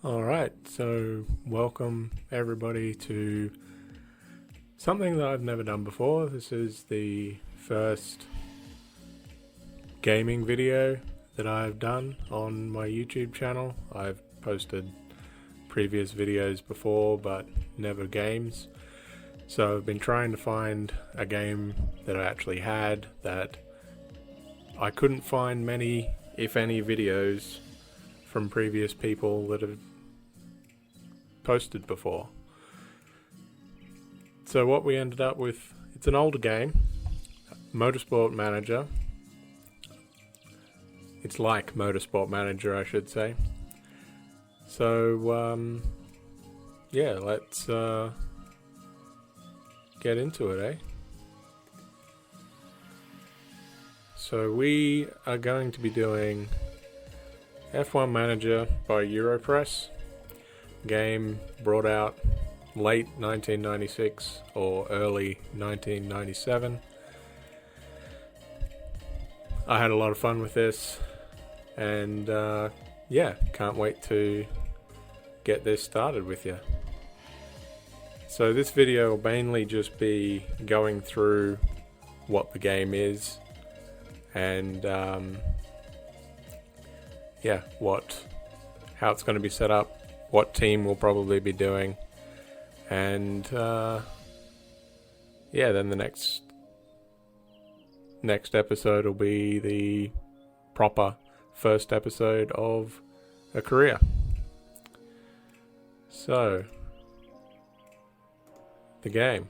Alright, so welcome everybody to something that I've never done before. This is the first gaming video that I've done on my YouTube channel. I've posted previous videos before, but never games. So I've been trying to find a game that I actually had that I couldn't find many, if any, videos from previous people that have posted before. So what we ended up with, it's an older game, Motorsport Manager. It's like Motorsport Manager, I should say. So yeah, let's get into it, eh? So we are going to be doing F1 Manager by Europress. Game brought out late 1996 or early 1997. I had a lot of fun with this, and yeah, can't wait to get this started with you. So this video will mainly just be going through what the game is and yeah, how it's going to be set up, what team we'll probably be doing, and yeah, then the next episode will be the proper first episode of a career. So, the game.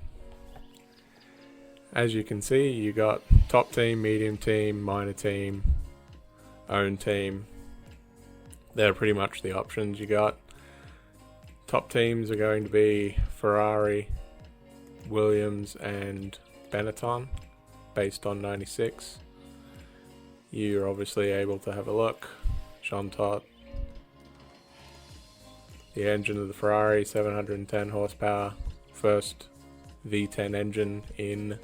As you can see, you got top team, medium team, minor team, own team. They're pretty much the options you got. Top teams are going to be Ferrari, Williams and Benetton, based on 96. You're obviously able to have a look. Chantot. The engine of the Ferrari, 710 horsepower, first V10 engine in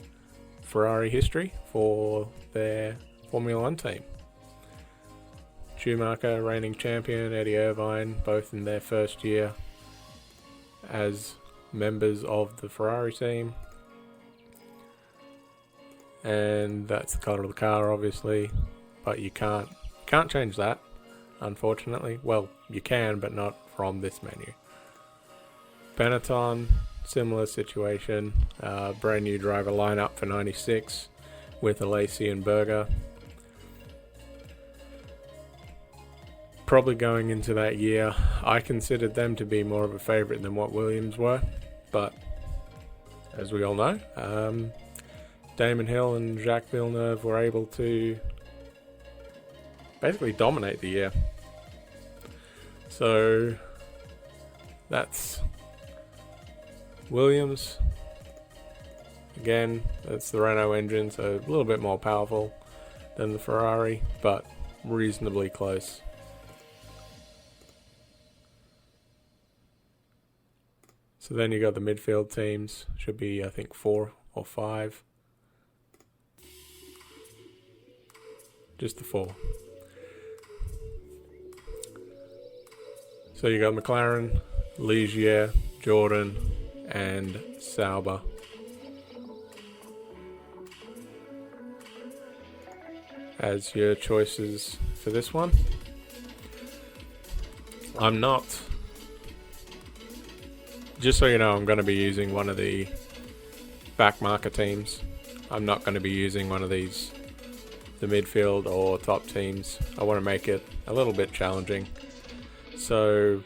Ferrari history for their Formula 1 team. Schumacher, reigning champion, Eddie Irvine, both in their first year as members of the Ferrari team. And that's the colour of the car, obviously, but you can't change that, unfortunately. Well, you can, but not from this menu. Benetton, similar situation, brand new driver lineup for 96 with Alesi and Berger. Probably going into that year, I considered them to be more of a favourite than what Williams were, but as we all know, Damon Hill and Jacques Villeneuve were able to basically dominate the year. So that's Williams. Again, that's the Renault engine, so a little bit more powerful than the Ferrari, but reasonably close. So then you got the midfield teams, should be I think 4 or 5. Just the 4. So you got McLaren, Ligier, Jordan and Sauber. As your choices for this one. Just so you know, I'm going to be using one of the back marker teams. I'm not going to be using one of these, the midfield or top teams. I want to make it a little bit challenging. So,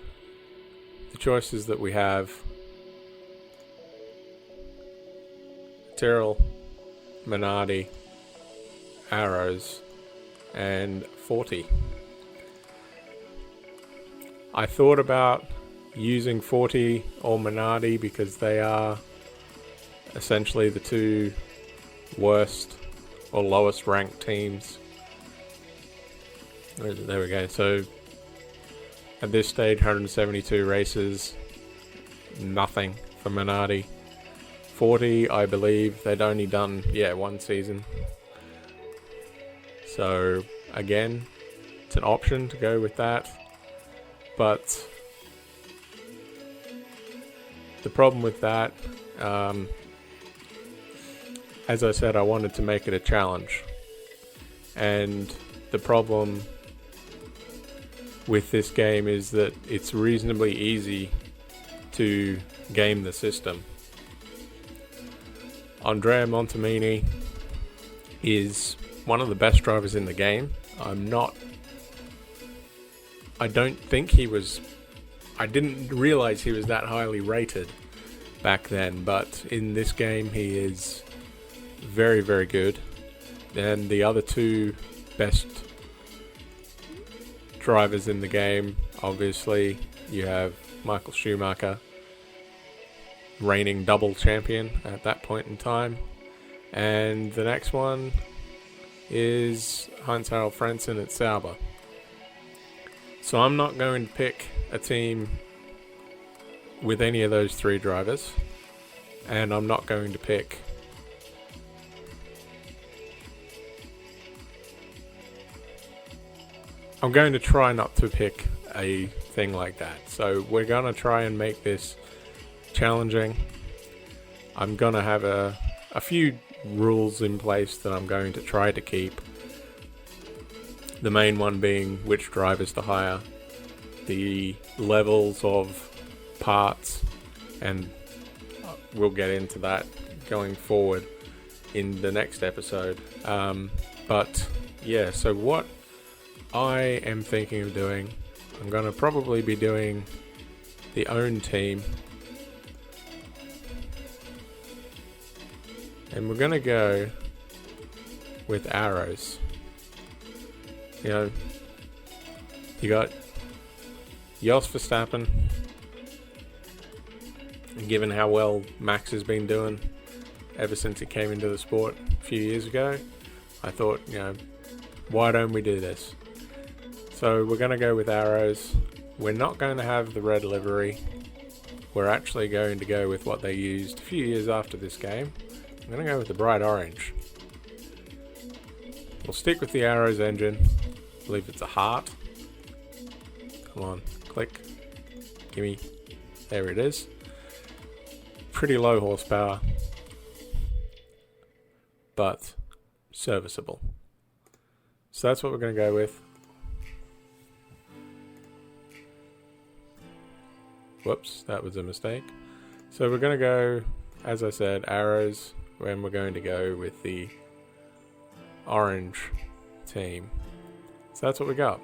the choices that we have: Tyrrell, Minardi, Arrows, and 40. I thought about using 40 or Minardi because they are essentially the two worst or lowest ranked teams. There we go. So at this stage, 172 races, nothing for Minardi. 40, I believe they'd only done one season. So again, it's an option to go with that, but the problem with that, as I said, I wanted to make it a challenge. And the problem with this game is that it's reasonably easy to game the system. Andrea Montemini is one of the best drivers in the game. I didn't realize he was that highly rated back then, but in this game he is very, very good. And the other two best drivers in the game, obviously, you have Michael Schumacher, reigning double champion at that point in time, and the next one is Heinz-Harald Frentzen at Sauber. So I'm not going to pick a team with any of those three drivers, and I'm not going to pick I'm going to try not to pick a thing like that. So we're going to try and make this challenging. I'm going to have a few rules in place that I'm going to try to keep. The main one being which drivers to hire, the levels of parts, and we'll get into that going forward in the next episode. But yeah, so what I am thinking of doing, I'm going to probably be doing the own team, and we're going to go with arrows. You know, you got Jos Verstappen, and given how well Max has been doing ever since he came into the sport a few years ago, I thought, you know, why don't we do this? So we're going to go with arrows. We're not going to have the red livery. We're actually going to go with what they used a few years after this game. I'm going to go with the bright orange. We'll stick with the arrows engine. I believe it's a heart. Come on, click. Gimme. There it is. Pretty low horsepower, but serviceable. So that's what we're going to go with. Whoops, that was a mistake. So we're going to go, as I said, arrows, and we're going to go with the orange team. So that's what we got.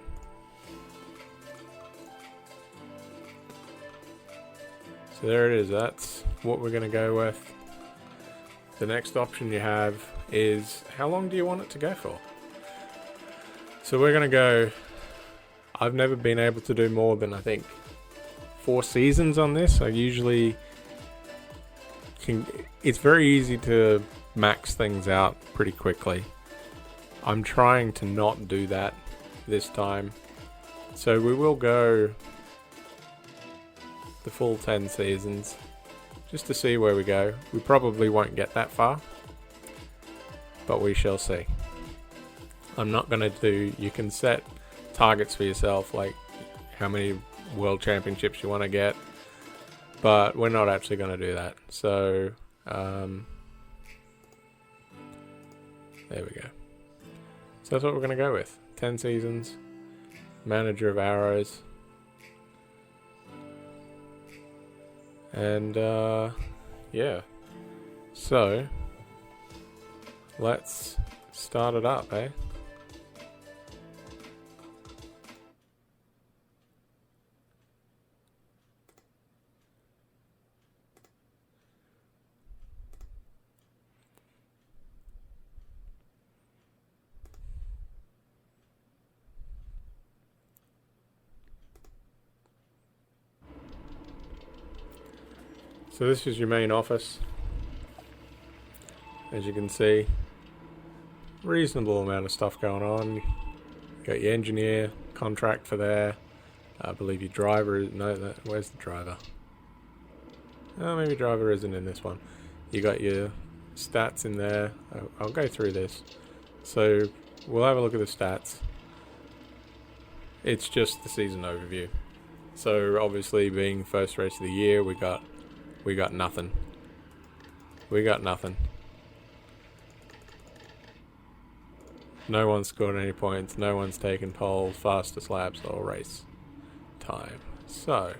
So there it is, that's what we're going to go with. The next option you have is, how long do you want it to go for? So we're going to go, I've never been able to do more than, I think, 4 seasons on this. I usually it's very easy to max things out pretty quickly. I'm trying to not do that this time. So we will go the full 10 seasons just to see where we go. We probably won't get that far, but we shall see. I'm not going to do, you can set targets for yourself, like how many world championships you want to get, but we're not actually going to do that. So there we go. So that's what we're going to go with. 10 seasons, manager of arrows, and yeah, so let's start it up, eh? So this is your main office. As you can see, reasonable amount of stuff going on. You got your engineer contract for there. I believe your driver is, no, where's the driver? Oh, maybe driver isn't in this one. You got your stats in there. I'll go through this. So we'll have a look at the stats. It's just the season overview. So obviously, being first race of the year, we we got nothing. We got nothing. No one's scored any points. No one's taken pole, fastest laps, or race time. So,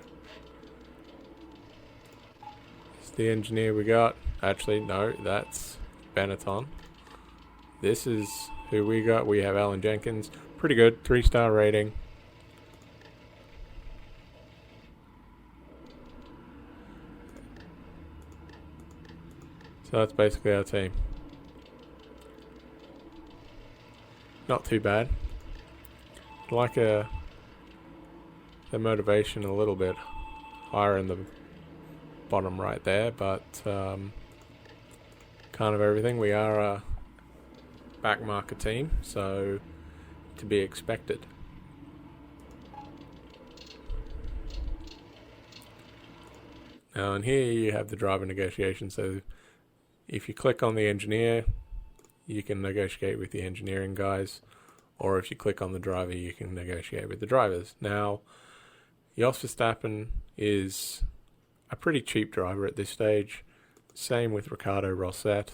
it's the engineer we got. Actually, no, that's Benetton. This is who we got. We have Alan Jenkins. Pretty good. 3-star rating. So that's basically our team. Not too bad. Like the motivation a little bit higher in the bottom right there, but kind of everything. We are a backmarker team, so to be expected. Now, and here you have the driver negotiation. So if you click on the engineer, you can negotiate with the engineering guys, or if you click on the driver, you can negotiate with the drivers. Now, Jos Verstappen is a pretty cheap driver at this stage. Same with Ricardo Rosset.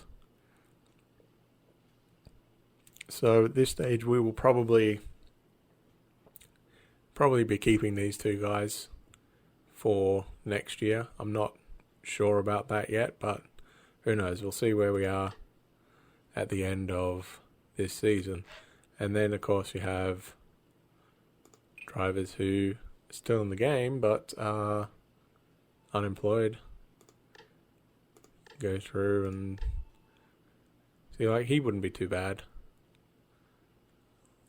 So at this stage, we will probably be keeping these two guys for next year. I'm not sure about that yet, but who knows? We'll see where we are at the end of this season. And then, of course, you have drivers who are still in the game but are unemployed. Go through and see, like, he wouldn't be too bad.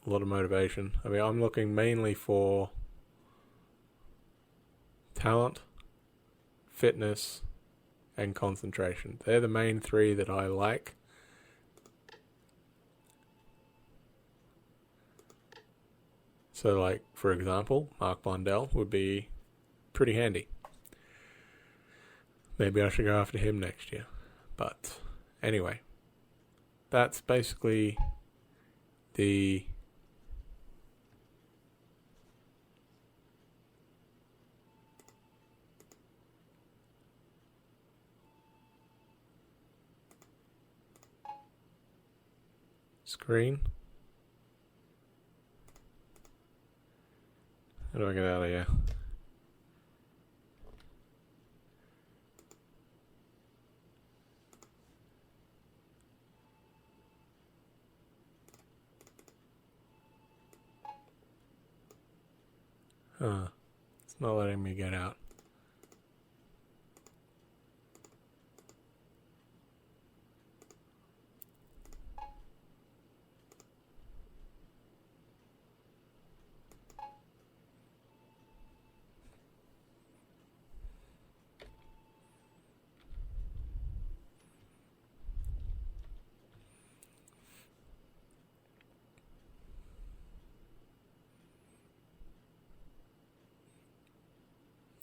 A lot of motivation. I mean, I'm looking mainly for talent, fitness, and concentration. They're the main three that I like. So, like, for example, Mark Blundell would be pretty handy. Maybe I should go after him next year. But anyway, that's basically the screen. How do I get out of here? Huh. It's not letting me get out.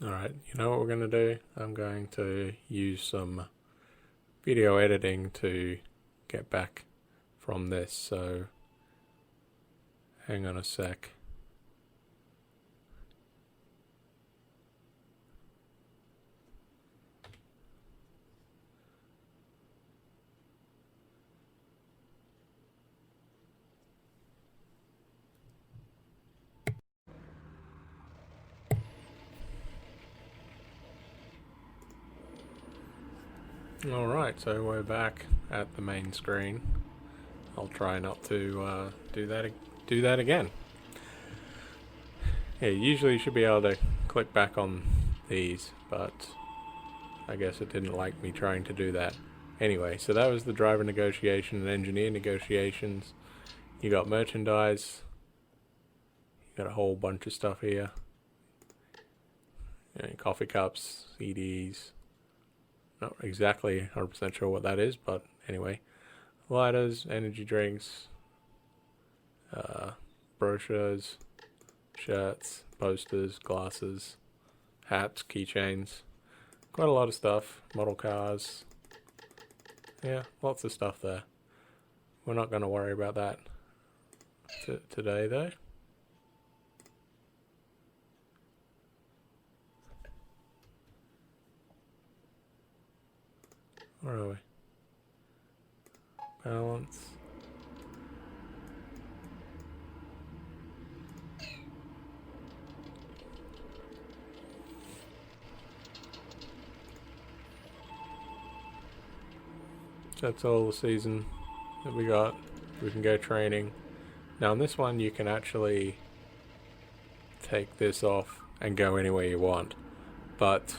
Alright, you know what we're going to do? I'm going to use some video editing to get back from this, so hang on a sec. Alright, so we're back at the main screen. I'll try not to do that again. Yeah, usually you should be able to click back on these, but I guess it didn't like me trying to do that. Anyway, so that was the driver negotiation and engineer negotiations. You got merchandise. You got a whole bunch of stuff here. Coffee cups, CDs. Not exactly 100% sure what that is, but anyway. Lighters, energy drinks, brochures, shirts, posters, glasses, hats, keychains. Quite a lot of stuff. Model cars. Yeah, lots of stuff there. We're not going to worry about that today, though. Where are we? Balance. That's all the season that we got. We can go training. Now on this one you can actually take this off and go anywhere you want. But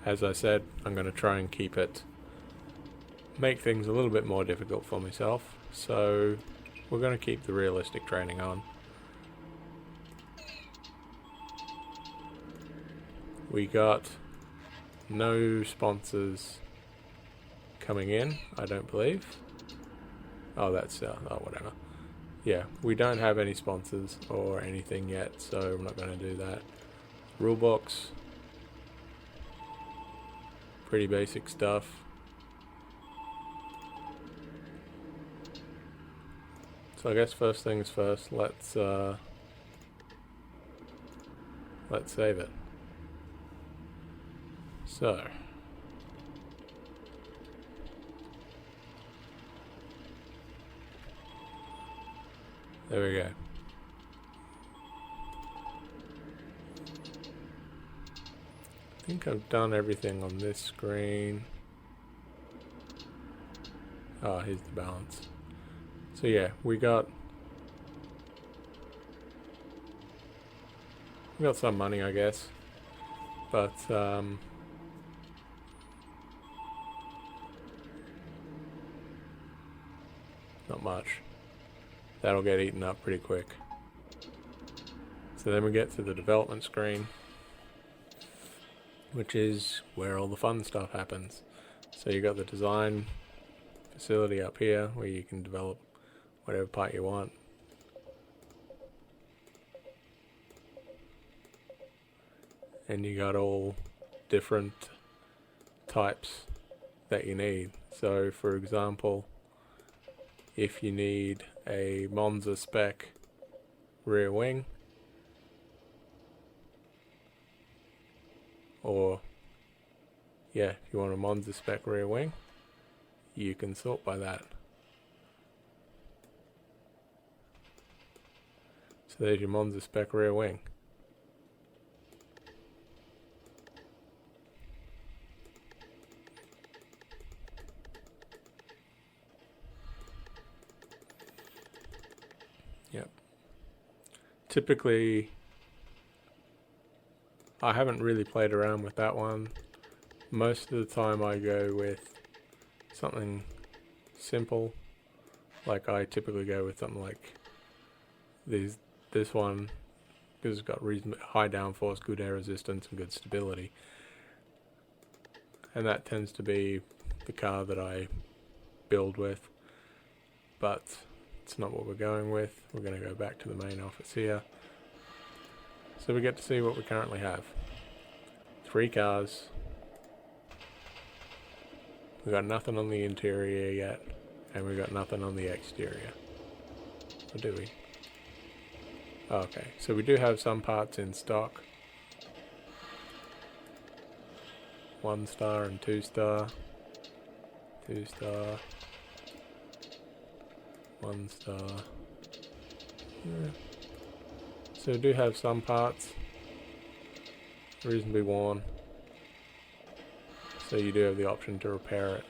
as I said, I'm going to try and make things a little bit more difficult for myself. So we're going to keep the realistic training on. We got no sponsors coming in, I don't believe. Oh, that's oh, whatever. Yeah, we don't have any sponsors or anything yet, so I'm not going to do that. Rulebox, pretty basic stuff. So I guess first things first, let's save it. So there we go. I think I've done everything on this screen. Oh, here's the balance. So yeah, we got some money, I guess, but not much. That'll get eaten up pretty quick. So then we get to the development screen, which is where all the fun stuff happens. So you got the design facility up here where you can develop whatever part you want. And you got all different types that you need. So for example, if you need a Monza spec rear wing, or yeah, if you want a Monza spec rear wing, you can sort by that. So there's your Monza spec rear wing. Yep. Typically, I haven't really played around with that one. Most of the time I go with something simple. Like I typically go with something like this one, because it's got reasonably high downforce, good air resistance and good stability. And that tends to be the car that I build with. But it's not what we're going with. We're going to go back to the main office here. So we get to see what we currently have. 3 cars. We got nothing on the interior yet, and we got nothing on the exterior. Or do we? Oh, okay, so we do have some parts in stock. 1 star and 2 star. 2 star. 1 star. Yeah. So we do have some parts reasonably worn, so you do have the option to repair it.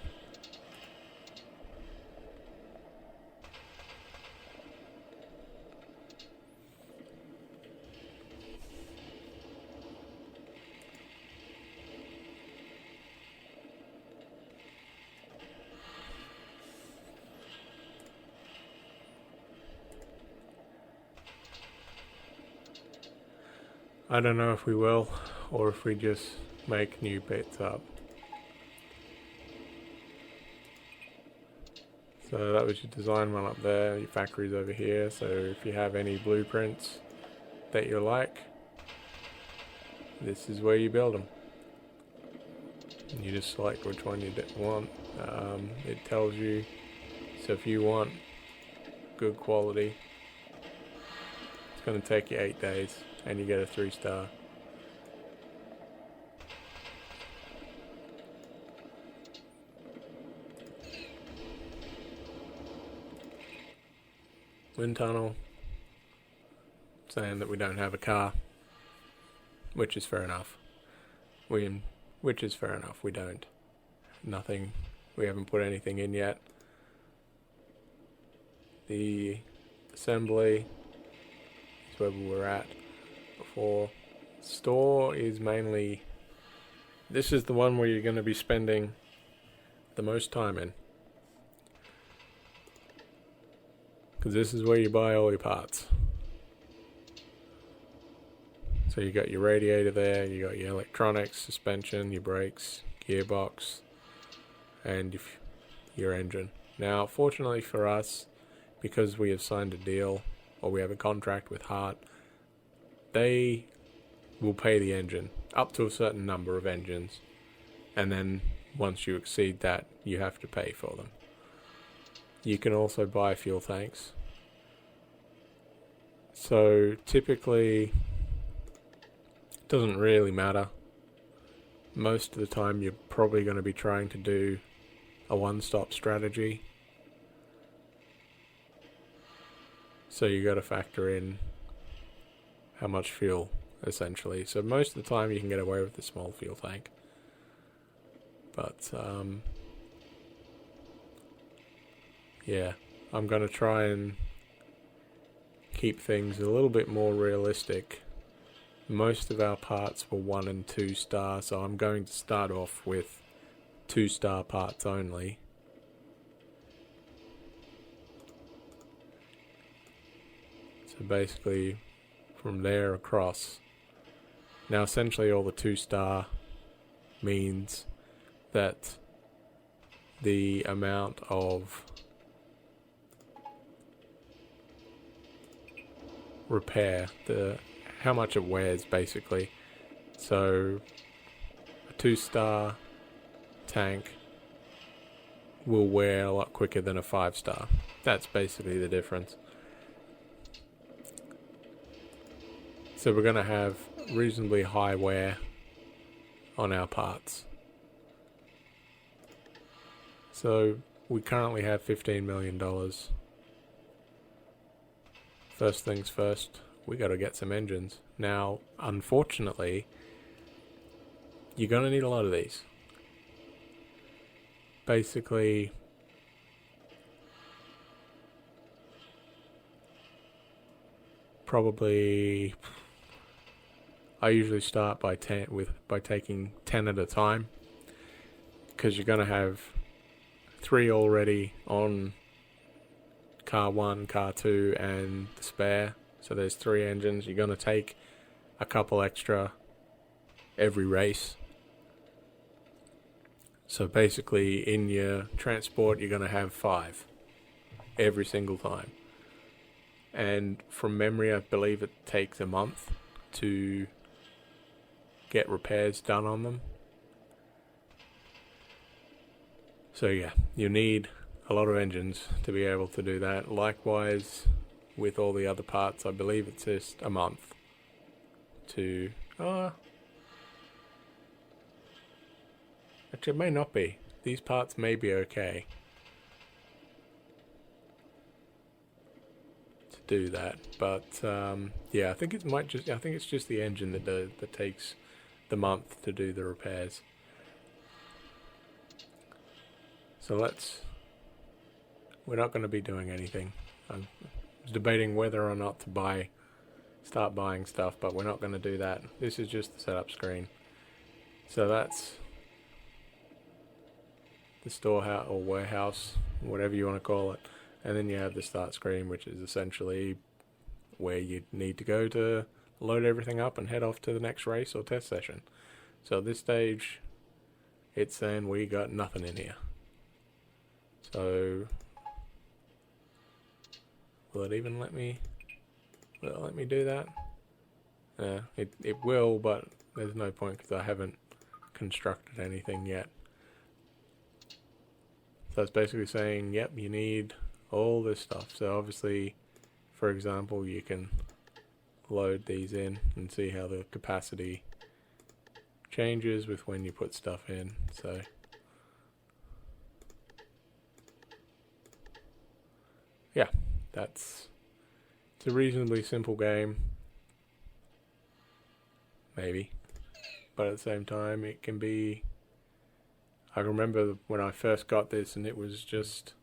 I don't know if we will, or if we just make new bits up. So that was your design one up there, your factory's over here, so if you have any blueprints that you like, this is where you build them. And you just select which one you want. It tells you, so if you want good quality, it's going to take you 8 days. And you get a 3 star. wind tunnel, saying that we don't have a car, which is fair enough. Which is fair enough, we don't. Nothing, we haven't put anything in yet. The assembly is where we were at before. Store is mainly, this is the one where you're going to be spending the most time in, because this is where you buy all your parts. So you got your radiator there, you got your electronics, suspension, your brakes, gearbox, and your engine. Now, fortunately for us, because we have signed a deal, or we have a contract with Hart, they will pay the engine up to a certain number of engines, and then once you exceed that, you have to pay for them. You can also buy fuel tanks. So typically, it doesn't really matter. Most of the time you're probably going to be trying to do a one-stop strategy. So you got to factor in how much fuel, essentially. So most of the time you can get away with a small fuel tank. But, yeah, I'm going to try and keep things a little bit more realistic. Most of our parts were 1 and 2 star, so I'm going to start off with 2-star parts only. So basically, from there across. Now essentially all the 2-star means that the amount of repair, how much it wears basically. So a 2-star tank will wear a lot quicker than a 5-star. That's basically the difference. So we're going to have reasonably high wear on our parts. So we currently have $15 million. First things first, we got to get some engines. Now, unfortunately, you're going to need a lot of these. Basically, probably, I usually start by taking 10 at a time, because you're going to have 3 already on car 1, car 2, and the spare. So there's 3 engines. You're going to take a couple extra every race. So basically, in your transport, you're going to have 5 every single time. And from memory, I believe it takes a month to get repairs done on them. So yeah, you need a lot of engines to be able to do that. Likewise, with all the other parts, I believe it's just a month to... actually, it may not be. These parts may be okay to do that, but yeah, I think it's just the engine that takes the month to do the repairs. So we're not going to be doing anything. I was debating whether or not to start buying stuff, but we're not going to do that. This is just the setup screen. So that's the storehouse or warehouse, whatever you want to call it. And then you have the start screen, which is essentially where you need to go to load everything up and head off to the next race or test session. So at this stage, it's saying we got nothing in here. So will it even let me do that? Yeah, it will, but there's no point because I haven't constructed anything yet. So it's basically saying, yep, you need all this stuff. So obviously, for example, you can load these in and see how the capacity changes with when you put stuff in. So yeah, that's a reasonably simple game, maybe, but at the same time it can be. I remember when I first got this and it was just,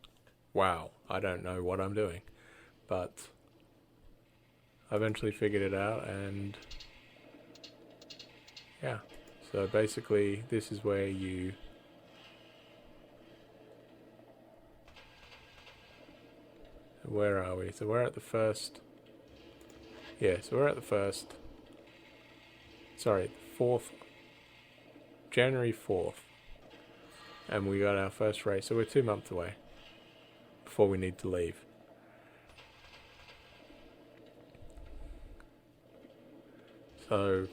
wow, I don't know what I'm doing, but I eventually figured it out, and yeah, so basically this is where you where are we? So we're at the first, yeah, so we're at the first, sorry, 4th, January 4th, and we got our first race, so we're 2 months away before we need to leave. So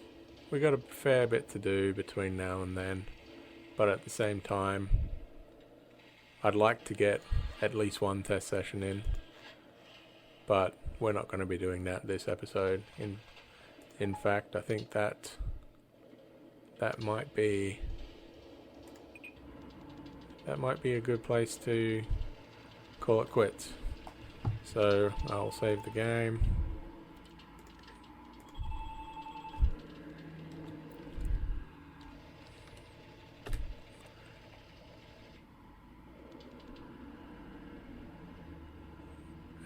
we got a fair bit to do between now and then, but at the same time I'd like to get at least one test session in, but we're not going to be doing that this episode. In fact, I think that might be a good place to call it quits. So I'll save the game.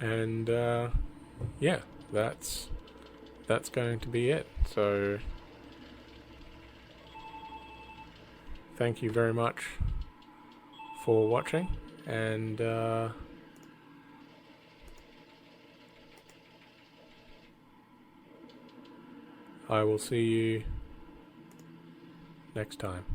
And yeah, that's going to be it. So thank you very much for watching, and I will see you next time.